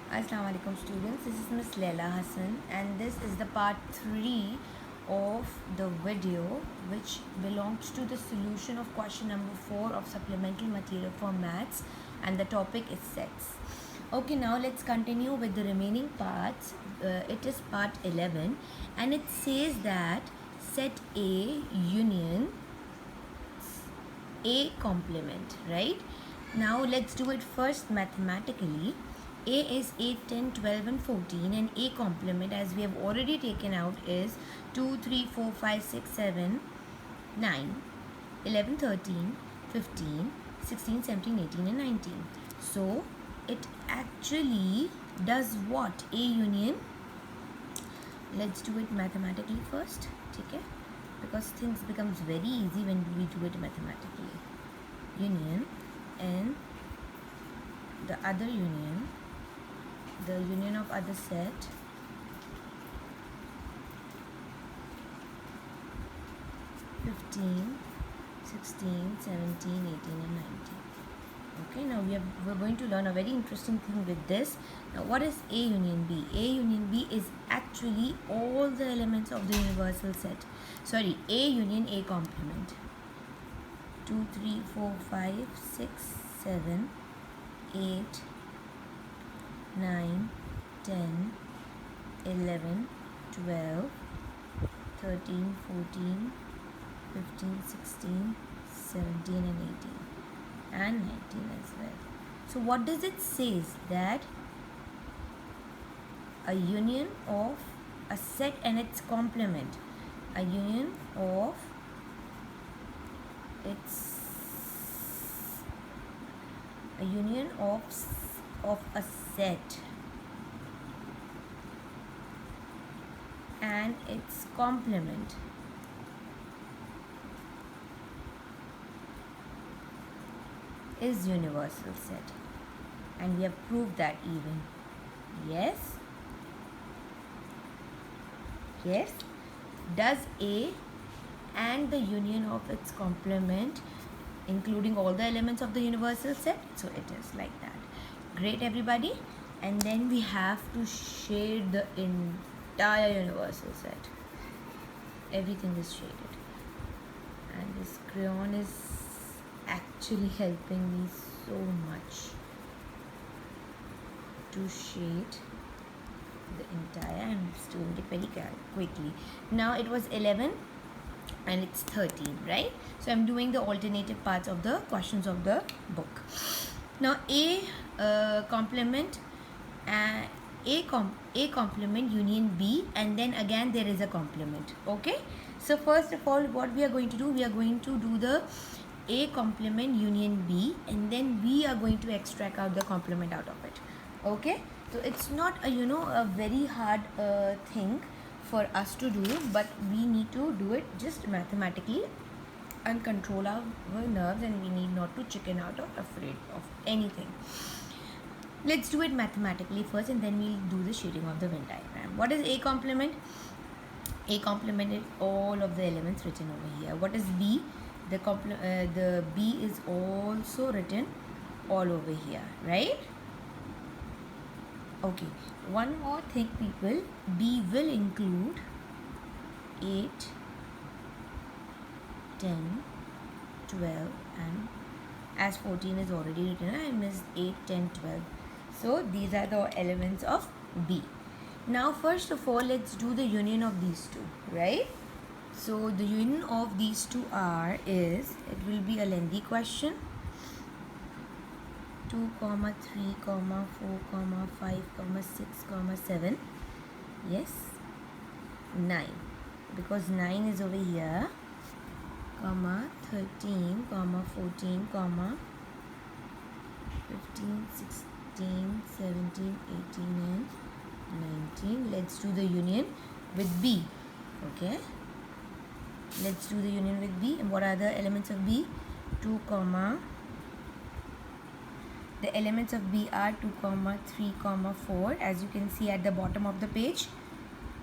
Assalamu alaikum students, this is Miss Leila Hassan and this is the part 3 of the video which belongs to the solution of question number 4 of supplemental material for maths, and the topic is sets. Okay, now let's continue with the remaining parts. It is part 11 and it says that set A union A complement, right? Now let's do it first mathematically. A is 8, 10, 12 and 14, and A complement, as we have already taken out, is 2, 3, 4, 5, 6, 7, 9, 11, 13, 15, 16, 17, 18 and 19. So it actually does what? A union. Let's do it mathematically first, okay? Because things becomes very easy when we do it mathematically. Union and the other union, the union of other set, (15, 16, 17, 18 and 19). Okay, now we're going to learn a very interesting thing with this. Now what is A union B? A union B is actually all the elements of the universal set. Sorry, A union A complement. 2, 3, 4, 5, 6, 7, 8, 9, 10, 11, 12, 13, 14, 15, 16, 17 and 18 and 19 as well. So what does it say? That a union of a set and its complement, a union of its a union of a set and its complement is universal set, and we have proved that even. Yes, does A and the union of its complement including all the elements of the universal set? So it is like that. Great, everybody. And then we have to shade the entire universal set. Everything is shaded, and this crayon is actually helping me so much to shade the entire. I'm just doing it very quickly. Now it was 11 and it's 13, right? So I'm doing the alternative parts of the questions of the book. Now A complement A complement union B, and then again there is a complement. Okay, so first of all, what we are going to do, we are going to do the A complement union B, and then we are going to extract out the complement out of it. Okay, so it's not a very hard thing for us to do, but we need to do it just mathematically and control our nerves, and we need not to chicken out or afraid of anything. Let's do it mathematically first, and then we'll do the shading of the Venn diagram. What is A complement? A complement is all of the elements written over here. What is B? The B is also written all over here, right? Okay, one more thing, people. B will include 8, 10, 12 and as 14 is already written, I missed 8, 10, 12. So these are the elements of B. Now first of all, let's do the union of these two, right? So the union of these two it will be a lengthy question. 2, 3, 4, 5, 6, 7. Yes, 9, because 9 is over here, 13, 14, 15, 16, 17, 18 and 19. Let's do the union with B. Okay, let's do the union with B. And what are the elements of B? 2, the elements of B are 2, 3, 4, as you can see at the bottom of the page.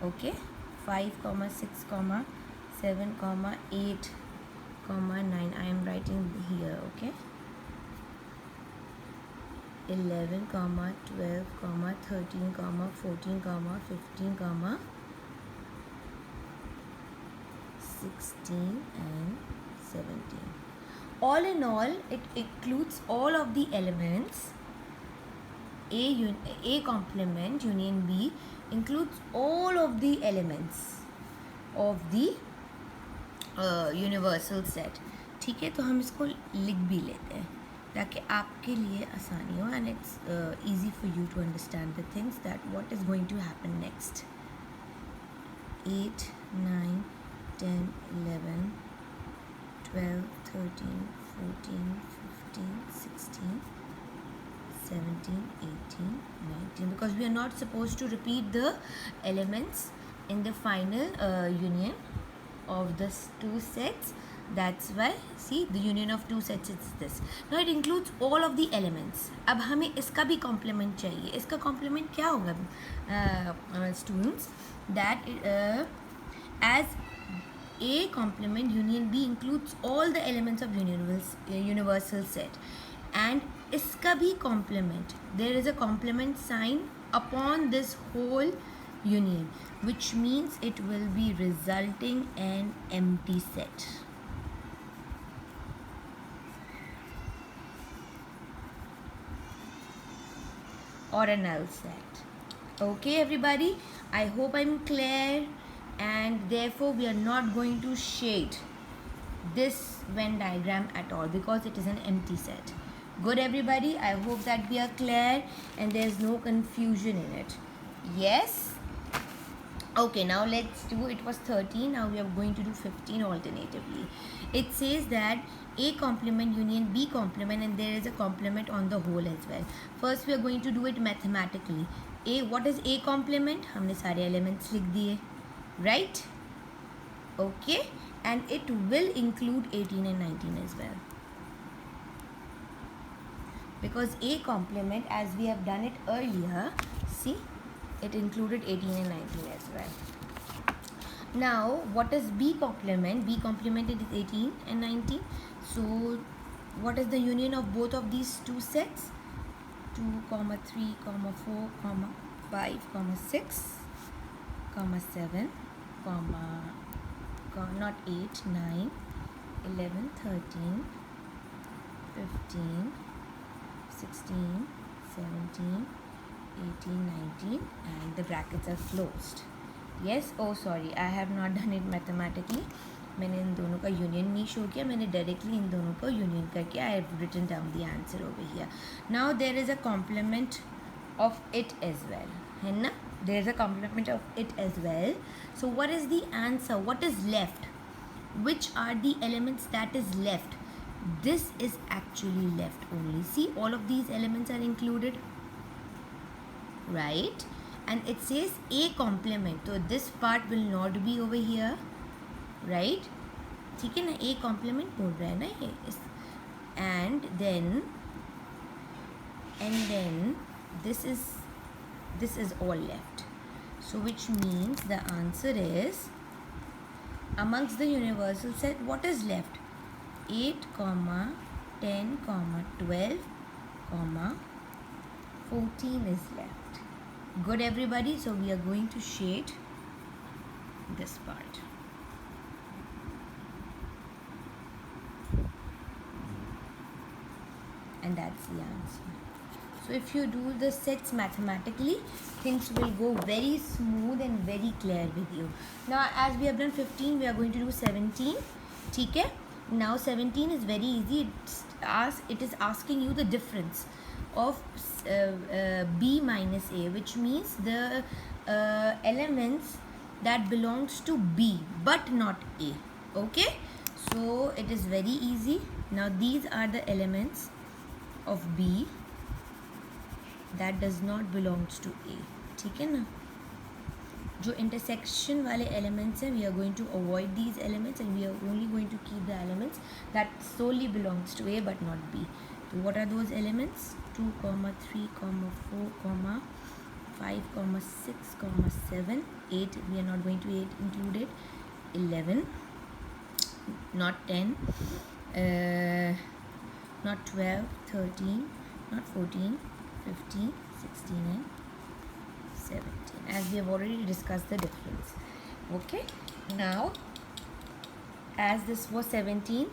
Okay, 5, 6, 7, 8, 9. I am writing here. Okay, 11 comma 12 comma 13 comma 14 comma 15 comma 16 and 17. All in all, it includes all of the elements. A complement union B includes all of the elements of the universal set. ठीक है, तो हम इसको लिख भी लेते हैं ताकि आपके लिए आसानी हो and it's easy for you to understand the things that what is going to happen next. 8 9 10 11 12 13 14 15 16 17 18 19, because we are not supposed to repeat the elements in the final union of the two sets. That's why see the union of two sets is this. Now it includes all of the elements. अब हमें इसका भी complement चाहिए. इसका complement क्या होगा students? That as A complement union B includes all the elements of universal set, and इसका भी complement, there is a complement sign upon this whole union, which means it will be resulting an empty set. Or a null set. Okay everybody, I hope I'm clear, and therefore we are not going to shade this Venn diagram at all because it is an empty set. Good everybody, I hope that we are clear and there's no confusion in it. Yes. Okay, now let's do, it was 13, now we are going to do 15 alternatively. It says that A complement union B complement, and there is a complement on the whole as well. First we are going to do it mathematically. A, what is A complement? हमने सारे elements लिख दिए, right? Okay, and it will include 18 and 19 as well, because A complement, as we have done it earlier, see, it included 18 and 19 as well. Now what is B complement? B complement, it is 18 and 19. So what is the union of both of these two sets? 2 comma 3 comma 4 comma 5 comma 6 comma 7 comma not 8 9 11 13 15 16 17 18 19, and the brackets are closed. Yes, oh sorry, I have not done it mathematically. मैंने इन दोनों का union नहीं show किया, मैंने directly in दोनों को union करके I have written down the answer over here. Now there is a complement of it as well, है ना? There is a complement of it as well. So what is the answer? What is left? Which are the elements that is left? This is actually left only. See, all of these elements are included, right? And it says A complement, so this part will not be over here, right? ठीक है ना, A complement बोल रहा है ना ये. And then this is all left. So which means the answer is, amongst the universal set, what is left? 8 comma 10 comma 12 comma 14 is left. Good everybody, so we are going to shade this part. And that's the answer. So if you do the sets mathematically, things will go very smooth and very clear with you. Now as we have done 15, we are going to do 17. ठीक है? Now 17 is very easy. It is asking you the difference of B minus A, which means the elements that belongs to B but not A. Okay, so it is very easy. Now these are the elements of B that does not belongs to A. ठीक है ना? जो intersection वाले elements हैं, we are going to avoid these elements and we are only going to keep the elements that solely belongs to A but not B. So what are those elements? 2 comma 3 comma 4 comma 5 comma 6 comma 7 8, we are not going to 8 included, 11, not 10, not 12, 13, not 14, 15, 16 and 17, as we have already discussed the difference. Okay, now as this was 17,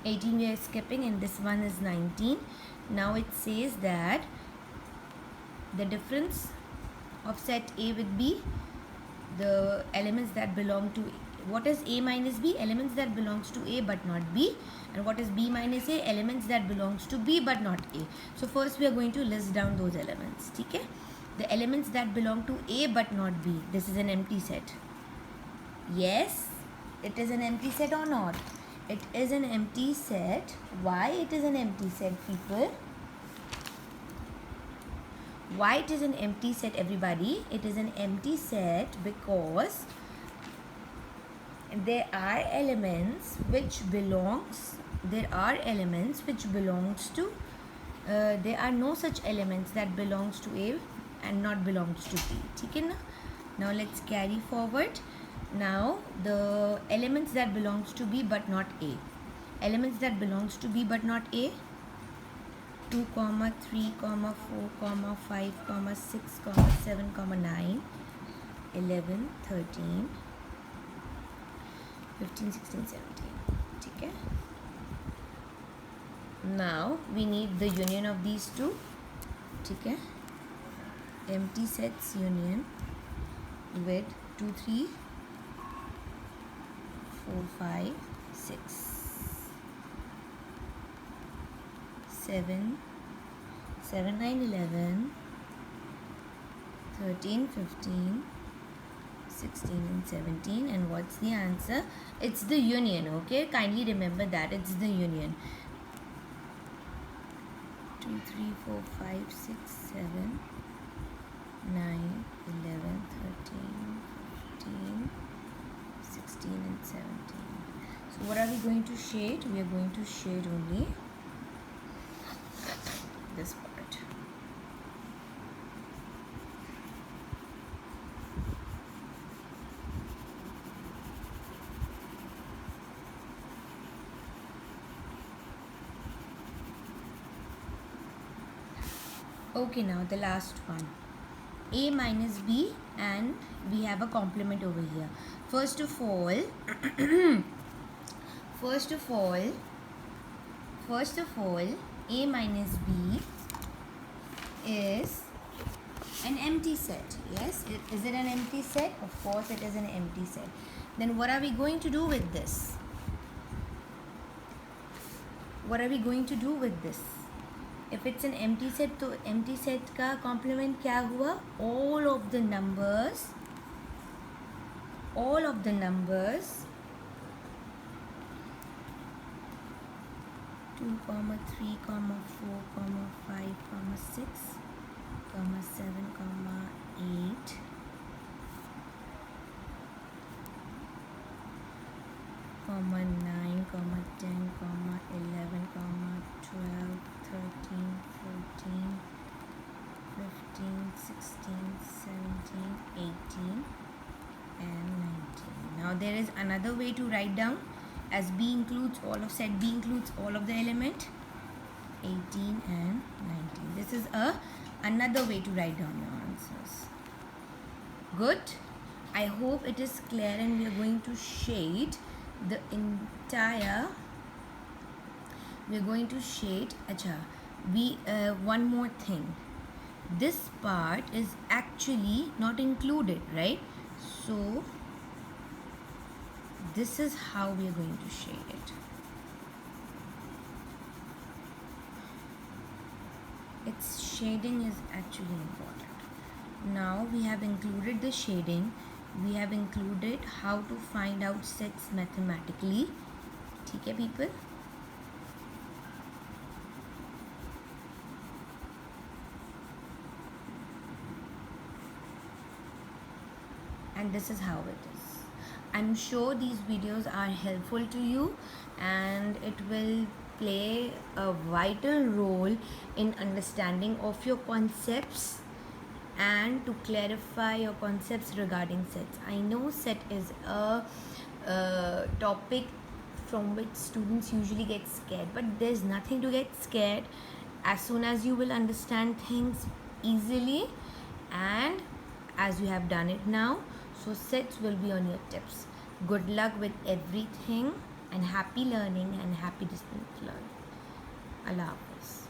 18 we are skipping, and this one is 19. Now it says that the difference of set A with B, the elements that belong to, what is A minus B? Elements that belongs to A but not B. And what is B minus A? Elements that belongs to B but not A. So first we are going to list down those elements. Okay? The elements that belong to A but not B. This is an empty set. Yes, it is an empty set or not? It is an empty set. Why it is an empty set, people? Why it is an empty set, everybody? It is an empty set because there are elements which belongs to there are no such elements that belongs to A and not belongs to B. Okay, now let's carry forward. Now the elements that belongs to B but not A. Elements that belongs to B but not A. 2, 3, 4, 5, 6, 7, 9, 11, 13, 15, 16, 17. Okay. Now we need the union of these two. Okay. Empty sets union with 2, 3, 4, 5, 6, 7, 9, 11, 13, 15, 16 and 17. And what's the answer? It's the union. Okay, kindly remember that it's the union. 2, 3, 4, 5, 6, 7, 9, 11, 13, 15, 16 and 17. So what are we going to shade? We are going to shade only this part. Okay, now the last one. A minus B, and we have a complement over here. First of all, A minus B is an empty set. Yes, is it an empty set? Of course it is an empty set. Then what are we going to do with this? What are we going to do with this? If it's an empty set, तो empty set का complement क्या हुआ? All of the numbers 2, 3, 4, 5, 6, 7, 8, 9, 10, 11, 12, 13, 14, 15, 16, 17, 18 and 19. Now there is another way to write down, as B includes all of set B includes all of the element 18 and 19. This is another way to write down your answers. Good. I hope it is clear, and we are going to shade the entire. We are going to shade. One more thing. This part is actually not included, right? So this is how we are going to shade it. Its shading is actually important. Now we have included the shading. We have included how to find out sets mathematically. Okay, people? And this is how it is. I'm sure these videos are helpful to you, and it will play a vital role in understanding of your concepts and to clarify your concepts regarding sets. I know set is a topic from which students usually get scared, but there's nothing to get scared. as soon as you will understand things easily and as you have done it now, so sets will be on your tips. Good luck with everything and happy learning and happy distance learning. Allah Hafiz.